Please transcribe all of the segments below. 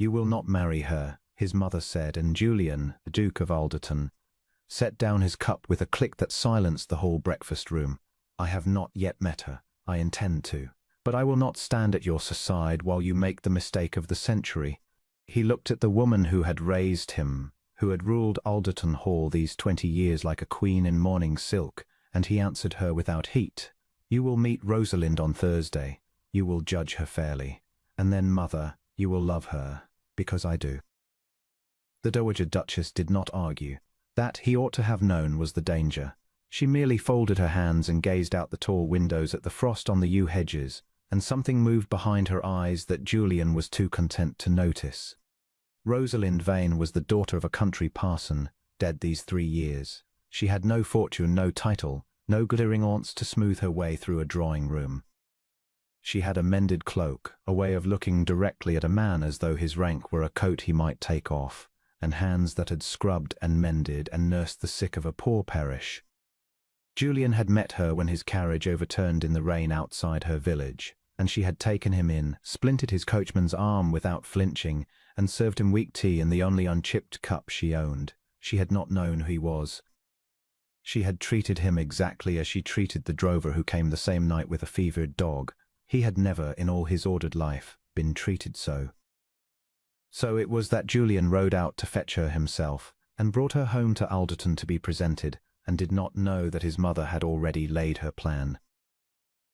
"You will not marry her," his mother said, and Julian, the Duke of Alderton, set down his cup with a click that silenced the whole breakfast room. "I have not yet met her. I intend to. But I will not stand at your side while you make the mistake of the century." He looked at the woman who had raised him, who had ruled Alderton Hall these 20 years like a queen in morning silk, and he answered her without heat. "You will meet Rosalind on Thursday. You will judge her fairly. And then, mother, you will love her, because I do." The Dowager Duchess did not argue. That, he ought to have known, was the danger. She merely folded her hands and gazed out the tall windows at the frost on the yew hedges, and something moved behind her eyes that Julian was too content to notice. Rosalind Vane was the daughter of a country parson, dead these 3 years. She had no fortune, no title, no glittering aunts to smooth her way through a drawing-room. She had a mended cloak, a way of looking directly at a man as though his rank were a coat he might take off, and hands that had scrubbed and mended and nursed the sick of a poor parish. Julian had met her when his carriage overturned in the rain outside her village, and she had taken him in, splintered his coachman's arm without flinching, and served him weak tea in the only unchipped cup she owned. She had not known who he was. She had treated him exactly as she treated the drover who came the same night with a fevered dog. He had never, in all his ordered life, been treated so. So it was that Julian rode out to fetch her himself, and brought her home to Alderton to be presented, and did not know that his mother had already laid her plan.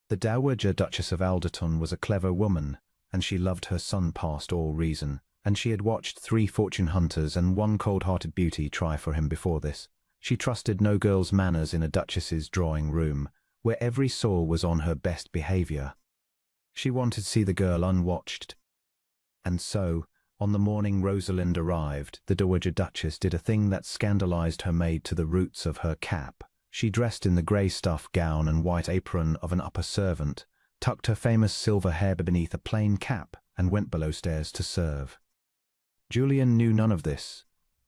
The Dowager Duchess of Alderton was a clever woman, and she loved her son past all reason, and she had watched 3 fortune hunters and 1 cold-hearted beauty try for him before this. She trusted no girl's manners in a duchess's drawing-room, where every soul was on her best behaviour. She wanted to see the girl unwatched. And so, on the morning Rosalind arrived, the Dowager Duchess did a thing that scandalized her maid to the roots of her cap. She dressed in the grey stuff gown and white apron of an upper servant, tucked her famous silver hair beneath a plain cap, and went below stairs to serve. Julian knew none of this.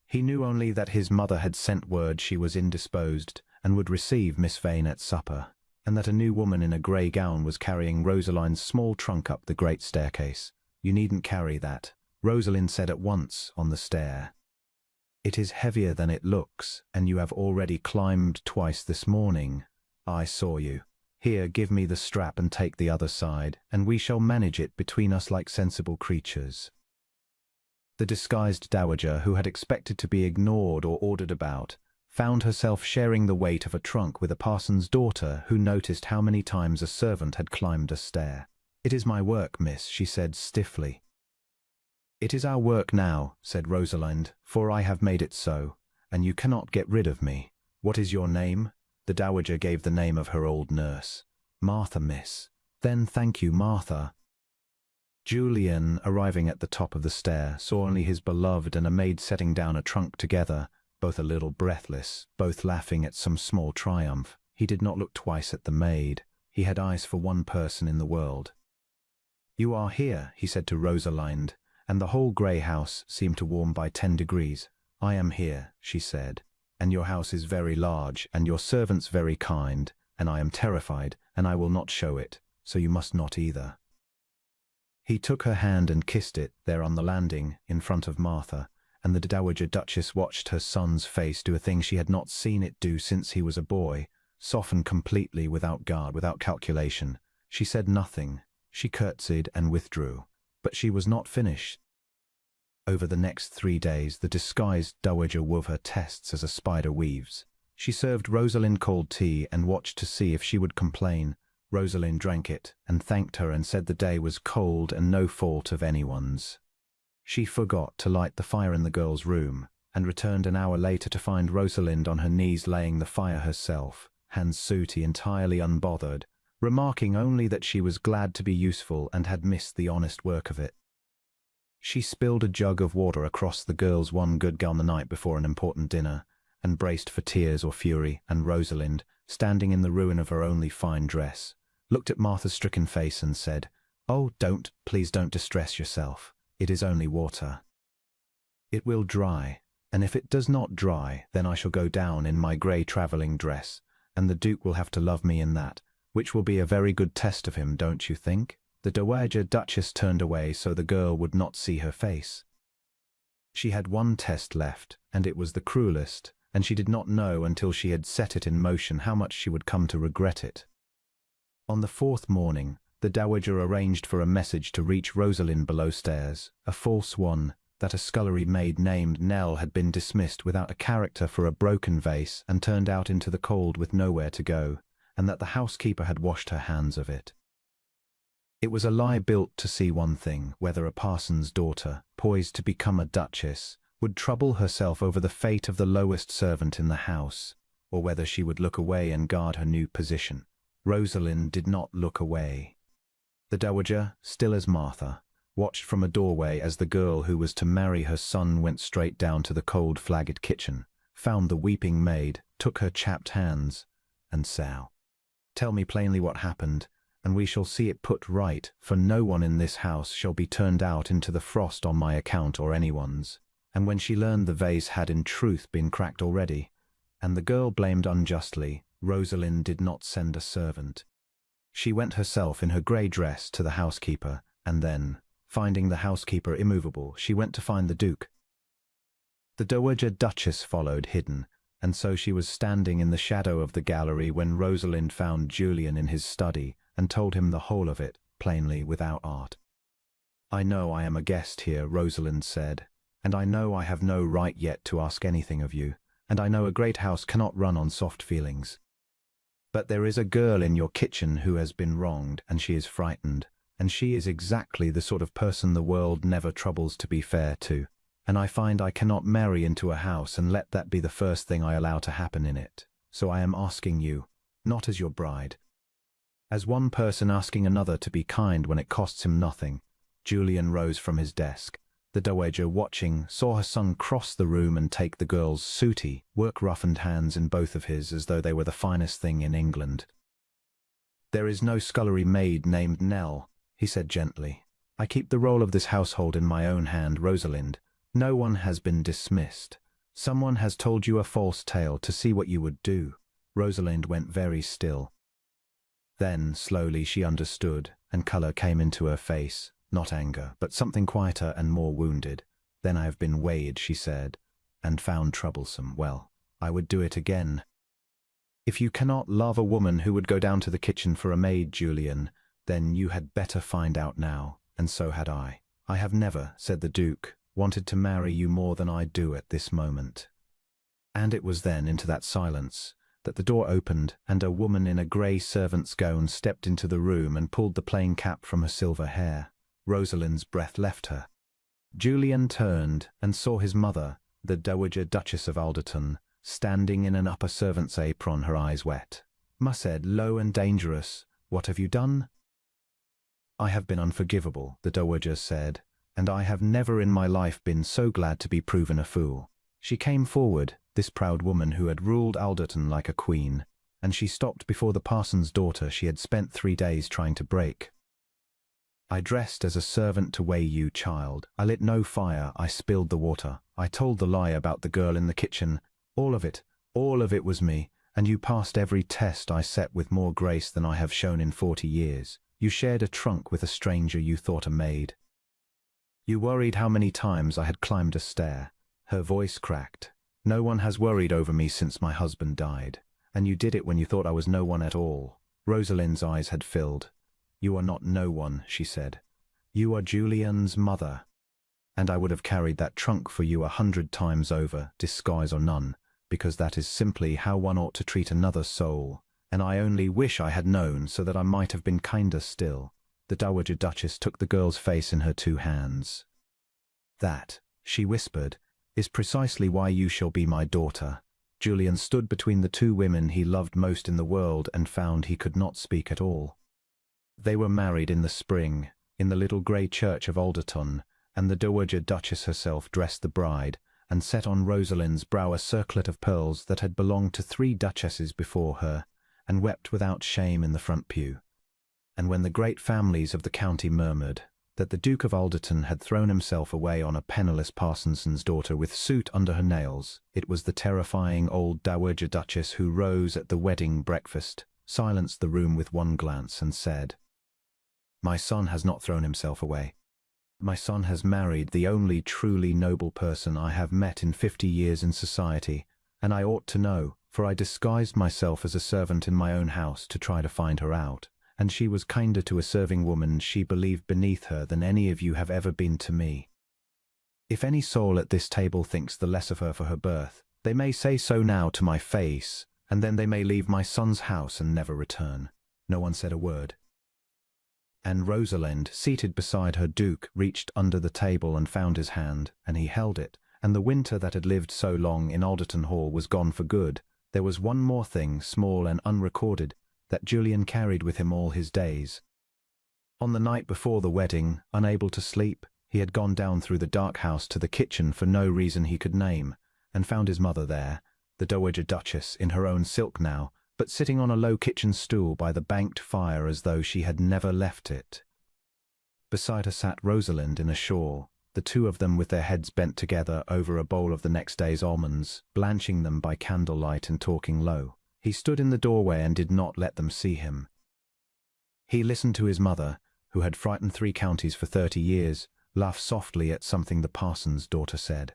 He knew only that his mother had sent word she was indisposed and would receive Miss Vane at supper, and that a new woman in a grey gown was carrying Rosalind's small trunk up the great staircase. "You needn't carry that," Rosalind said at once on the stair. "It is heavier than it looks, and you have already climbed twice this morning. I saw you. Here, give me the strap and take the other side, and we shall manage it between us like sensible creatures." The disguised dowager, who had expected to be ignored or ordered about, found herself sharing the weight of a trunk with a parson's daughter who noticed how many times a servant had climbed a stair. "It is my work, miss," she said stiffly. "It is our work now," said Rosalind, "for I have made it so, and you cannot get rid of me. What is your name?" The dowager gave the name of her old nurse. "Martha, miss." "Then thank you, Martha." Julian, arriving at the top of the stair, saw only his beloved and a maid setting down a trunk together, both a little breathless, both laughing at some small triumph. He did not look twice at the maid. He had eyes for one person in the world. "You are here," he said to Rosalind, and the whole grey house seemed to warm by 10 degrees. "I am here," she said, "and your house is very large, and your servants very kind, and I am terrified, and I will not show it, so you must not either." He took her hand and kissed it there on the landing in front of Martha, and the Dowager Duchess watched her son's face do a thing she had not seen it do since he was a boy, soften completely, without guard, without calculation. She said nothing. She curtsied and withdrew. But she was not finished. Over the next 3 days, the disguised dowager wove her tests as a spider weaves. She served Rosalind cold tea and watched to see if she would complain. Rosalind drank it and thanked her and said the day was cold and no fault of anyone's. She forgot to light the fire in the girl's room, and returned an hour later to find Rosalind on her knees laying the fire herself, hands sooty, entirely unbothered, remarking only that she was glad to be useful and had missed the honest work of it. She spilled a jug of water across the girl's one good gown the night before an important dinner, and braced for tears or fury, and Rosalind, standing in the ruin of her only fine dress, looked at Martha's stricken face and said, "Oh, please don't distress yourself. It is only water. It will dry, and if it does not dry, then I shall go down in my grey travelling dress, and the Duke will have to love me in that, which will be a very good test of him, don't you think?" The Dowager Duchess turned away so the girl would not see her face. She had one test left, and it was the cruelest, and she did not know until she had set it in motion how much she would come to regret it. On the fourth morning, the dowager arranged for a message to reach Rosalind below stairs, a false one, that a scullery maid named Nell had been dismissed without a character for a broken vase and turned out into the cold with nowhere to go, and that the housekeeper had washed her hands of it. It was a lie built to see one thing, whether a parson's daughter, poised to become a duchess, would trouble herself over the fate of the lowest servant in the house, or whether she would look away and guard her new position. Rosalind did not look away. The dowager, still as Martha, watched from a doorway as the girl who was to marry her son went straight down to the cold flagged kitchen, found the weeping maid, took her chapped hands, and said, "Tell me plainly what happened, and we shall see it put right, for no one in this house shall be turned out into the frost on my account or anyone's." And when she learned the vase had in truth been cracked already, and the girl blamed unjustly, Rosalind did not send a servant. She went herself in her grey dress to the housekeeper, and then, finding the housekeeper immovable, she went to find the Duke. The dowager duchess followed hidden, and so she was standing in the shadow of the gallery when Rosalind found Julian in his study and told him the whole of it, plainly, without art. "I know I am a guest here," Rosalind said, "and I know I have no right yet to ask anything of you, and I know a great house cannot run on soft feelings. But there is a girl in your kitchen who has been wronged, and she is frightened, and she is exactly the sort of person the world never troubles to be fair to, and I find I cannot marry into a house and let that be the first thing I allow to happen in it. So I am asking you, not as your bride, as one person asking another to be kind when it costs him nothing." Julian rose from his desk. The dowager, watching, saw her son cross the room and take the girl's sooty, work-roughened hands in both of his as though they were the finest thing in England. "There is no scullery maid named Nell," he said gently. "I keep the roll of this household in my own hand, Rosalind. No one has been dismissed. Someone has told you a false tale to see what you would do." Rosalind went very still. Then, slowly, she understood, and colour came into her face, not anger, but something quieter and more wounded. "Then I have been weighed," she said, "and found troublesome. Well, I would do it again." "If you cannot love a woman who would go down to the kitchen for a maid, Julian, then you had better find out now, and so had I. I have never," said the Duke, "wanted to marry you more than I do at this moment." And it was then, into that silence, that the door opened, and a woman in a grey servant's gown stepped into the room and pulled the plain cap from her silver hair. Rosalind's breath left her. Julian turned and saw his mother, the Dowager Duchess of Alderton, standing in an upper servant's apron, her eyes wet. Ma said, low and dangerous, "What have you done?" "I have been unforgivable," the Dowager said, "and I have never in my life been so glad to be proven a fool." She came forward, this proud woman who had ruled Alderton like a queen, and she stopped before the parson's daughter she had spent 3 days trying to break. "I dressed as a servant to weigh you, child. I lit no fire, I spilled the water. I told the lie about the girl in the kitchen. All of it was me, and you passed every test I set with more grace than I have shown in 40 years. You shared a trunk with a stranger you thought a maid. You worried how many times I had climbed a stair." Her voice cracked. "No one has worried over me since my husband died, and you did it when you thought I was no one at all." Rosalind's eyes had filled. "You are not no one," she said. "You are Julian's mother, and I would have carried that trunk for you 100 times over, disguise or none, because that is simply how one ought to treat another soul, and I only wish I had known so that I might have been kinder still." The Dowager Duchess took the girl's face in her 2 hands. "That," she whispered, "is precisely why you shall be my daughter." Julian stood between the 2 women he loved most in the world and found he could not speak at all. They were married in the spring, in the little grey church of Alderton, and the Dowager Duchess herself dressed the bride, and set on Rosalind's brow a circlet of pearls that had belonged to 3 duchesses before her, and wept without shame in the front pew. And when the great families of the county murmured that the Duke of Alderton had thrown himself away on a penniless parson's daughter with soot under her nails, it was the terrifying old Dowager Duchess who rose at the wedding breakfast, silenced the room with one glance, and said, "My son has not thrown himself away. My son has married the only truly noble person I have met in 50 years in society, and I ought to know, for I disguised myself as a servant in my own house to try to find her out, and she was kinder to a serving woman she believed beneath her than any of you have ever been to me. If any soul at this table thinks the less of her for her birth, they may say so now to my face, and then they may leave my son's house and never return." No one said a word. And Rosalind, seated beside her duke, reached under the table and found his hand, and he held it, and the winter that had lived so long in Alderton Hall was gone for good. There was one more thing, small and unrecorded, that Julian carried with him all his days. On the night before the wedding, unable to sleep, he had gone down through the dark house to the kitchen for no reason he could name, and found his mother there, the Dowager Duchess, in her own silk now, but sitting on a low kitchen stool by the banked fire as though she had never left it. Beside her sat Rosalind in a shawl, the two of them with their heads bent together over a bowl of the next day's almonds, blanching them by candlelight and talking low. He stood in the doorway and did not let them see him. He listened to his mother, who had frightened 3 counties for 30 years, laugh softly at something the parson's daughter said.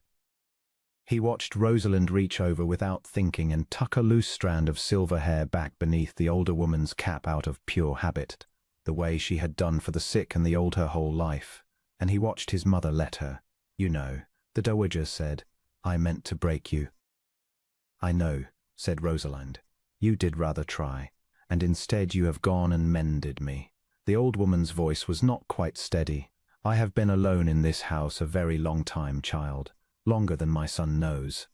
He watched Rosalind reach over without thinking and tuck a loose strand of silver hair back beneath the older woman's cap out of pure habit, the way she had done for the sick and the old her whole life, and he watched his mother let her. "You know," the dowager said, "I meant to break you." "I know," said Rosalind. "You did rather try, and instead you have gone and mended me." The old woman's voice was not quite steady. "I have been alone in this house a very long time, child, longer than my son knows."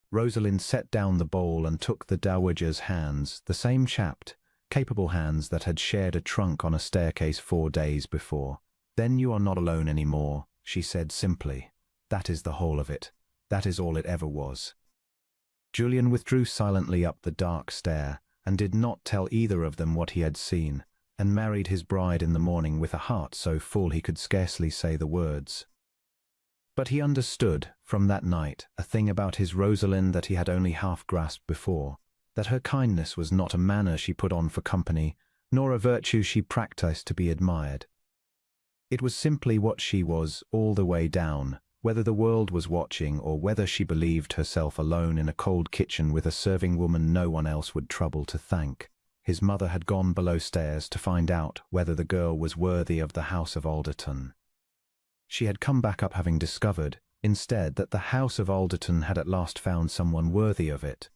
Rosalind set down the bowl and took the dowager's hands, the same chapped, capable hands that had shared a trunk on a staircase 4 days before. "Then you are not alone any more," she said simply. "That is the whole of it. That is all it ever was." Julian withdrew silently up the dark stair, and did not tell either of them what he had seen, and married his bride in the morning with a heart so full he could scarcely say the words. But he understood, from that night, a thing about his Rosalind that he had only half grasped before, that her kindness was not a manner she put on for company, nor a virtue she practised to be admired. It was simply what she was all the way down, whether the world was watching or whether she believed herself alone in a cold kitchen with a serving woman no one else would trouble to thank. His mother had gone below stairs to find out whether the girl was worthy of the house of Alderton. She had come back up having discovered, instead, that the house of Alderton had at last found someone worthy of it.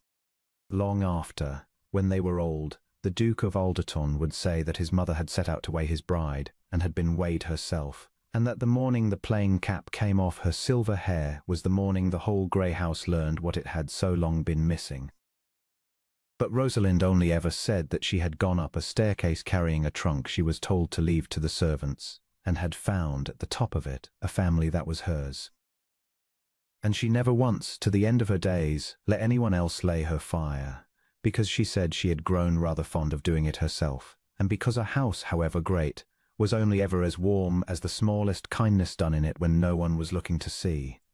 Long after, when they were old, the Duke of Alderton would say that his mother had set out to weigh his bride, and had been weighed herself, and that the morning the plain cap came off her silver hair was the morning the whole grey house learned what it had so long been missing. But Rosalind only ever said that she had gone up a staircase carrying a trunk she was told to leave to the servants, and had found at the top of it a family that was hers. And she never once, to the end of her days, let anyone else lay her fire, because she said she had grown rather fond of doing it herself, and because a house, however great, was only ever as warm as the smallest kindness done in it when no one was looking to see.